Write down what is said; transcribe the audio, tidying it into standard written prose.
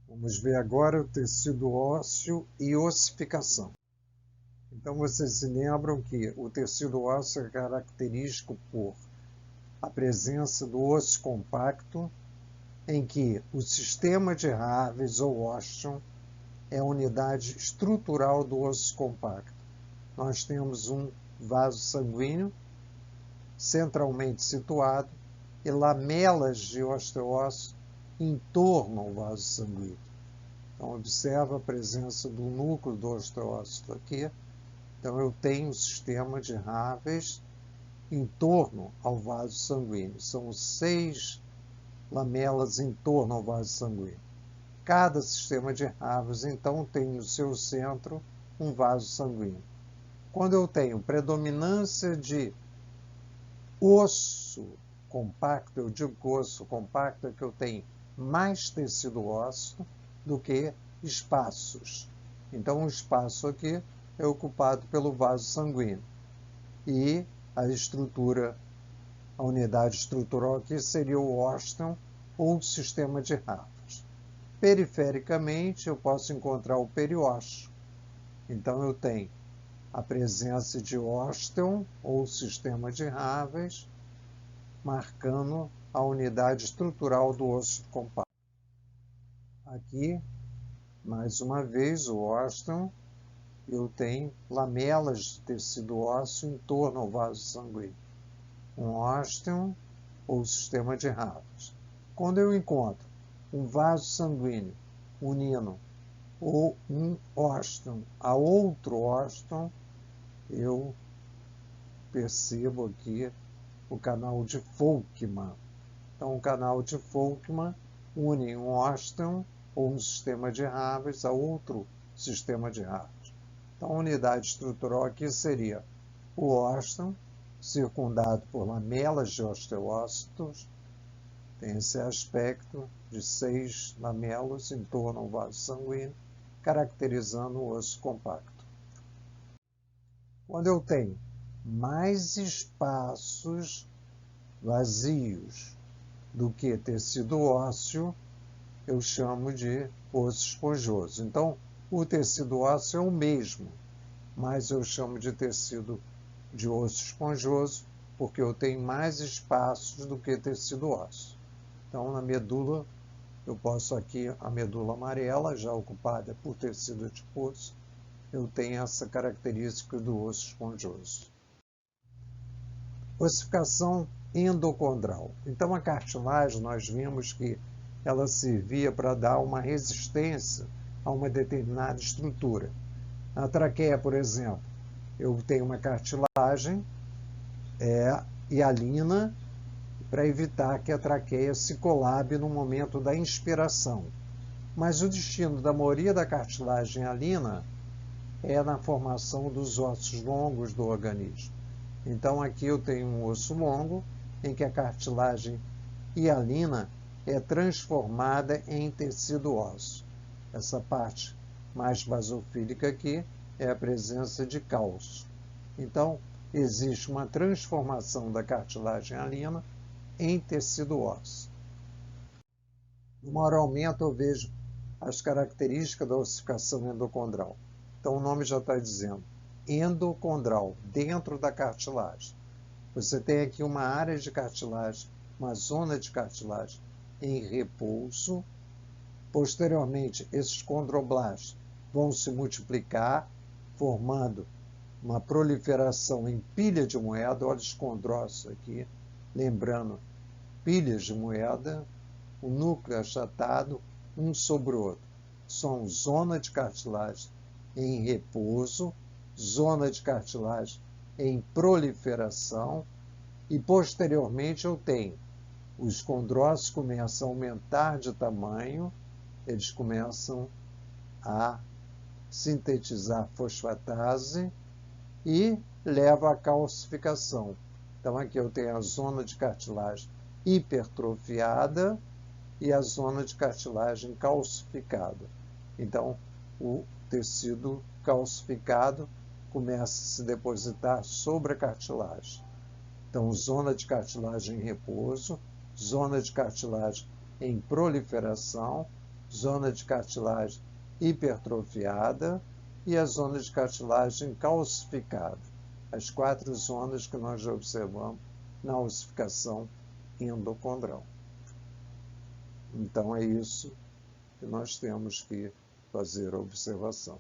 Vamos ver agora o tecido ósseo e ossificação. Então, vocês se lembram que o tecido ósseo é característico por a presença do osso compacto, em que o sistema de Harvey ou ósteo é a unidade estrutural do osso compacto. Nós temos um vaso sanguíneo centralmente situado e lamelas de osteócito em torno ao vaso sanguíneo. Então, observa a presença do núcleo do osteócito aqui. Então, eu tenho um sistema de Harvey em torno ao vaso sanguíneo. São 6 lamelas em torno ao vaso sanguíneo. Cada sistema de Harvey, então, tem no seu centro um vaso sanguíneo. Quando eu tenho predominância de osso compacto, eu digo que osso compacto é que eu tenho mais tecido ósseo do que espaços. Então, o espaço aqui é ocupado pelo vaso sanguíneo. E a estrutura, a unidade estrutural aqui seria o ósteo ou o sistema de Harvey. Perifericamente, eu posso encontrar o periósteo. Então, eu tenho a presença de ósteo ou sistema de Harvey, marcando a unidade estrutural do osso compacto. Aqui, mais uma vez, o ósteo, eu tenho lamelas de tecido ósseo em torno ao vaso sanguíneo. Um ósteo ou sistema de Harvey. Quando eu encontro um vaso sanguíneo unindo ou um ósteo a outro ósteo, eu percebo aqui o canal de Volkmann. Então, o canal de Volkmann une um ósteo ou um sistema de Harvey a outro sistema de Harvey. Então, a unidade estrutural aqui seria o ósteo, circundado por lamelas de osteócitos, tem esse aspecto de 6 lamelas em torno ao vaso sanguíneo, caracterizando o osso compacto. Quando eu tenho mais espaços vazios do que tecido ósseo, eu chamo de osso esponjoso. Então, o tecido ósseo é o mesmo, mas eu chamo de tecido de osso esponjoso porque eu tenho mais espaços do que tecido ósseo. Então, na medula, eu posso aqui, a medula amarela, já ocupada por tecido adiposo, eu tenho essa característica do osso esponjoso. Ossificação endocondral. Então, a cartilagem, nós vimos que ela servia para dar uma resistência a uma determinada estrutura. Na traqueia, por exemplo, eu tenho uma cartilagem hialina para evitar que a traqueia se colabe no momento da inspiração. Mas o destino da maioria da cartilagem hialina é na formação dos ossos longos do organismo. Então, aqui eu tenho um osso longo, em que a cartilagem hialina é transformada em tecido ósseo. Essa parte mais basofílica aqui é a presença de cálcio. Então, existe uma transformação da cartilagem hialina em tecido ósseo. No maior aumento, eu vejo as características da ossificação endocondral. Então, o nome já está dizendo endocondral, dentro da cartilagem. Você tem aqui uma área de cartilagem, uma zona de cartilagem em repouso. Posteriormente, esses condroblastos vão se multiplicar, formando uma proliferação em pilha de moeda. Olha os condrócitos aqui, lembrando, pilhas de moeda, o núcleo achatado, um sobre o outro. São zona de cartilagem em repouso, zona de cartilagem em proliferação, e posteriormente eu tenho os condrócitos começam a aumentar de tamanho, eles começam a sintetizar fosfatase e leva à calcificação. Então aqui eu tenho a zona de cartilagem hipertrofiada e a zona de cartilagem calcificada. Então, o tecido calcificado começa a se depositar sobre a cartilagem. Então, zona de cartilagem em repouso, zona de cartilagem em proliferação zona de cartilagem hipertrofiada e a zona de cartilagem calcificada. As 4 zonas que nós já observamos na ossificação endocondral. Então, é isso que nós temos que fazer a observação.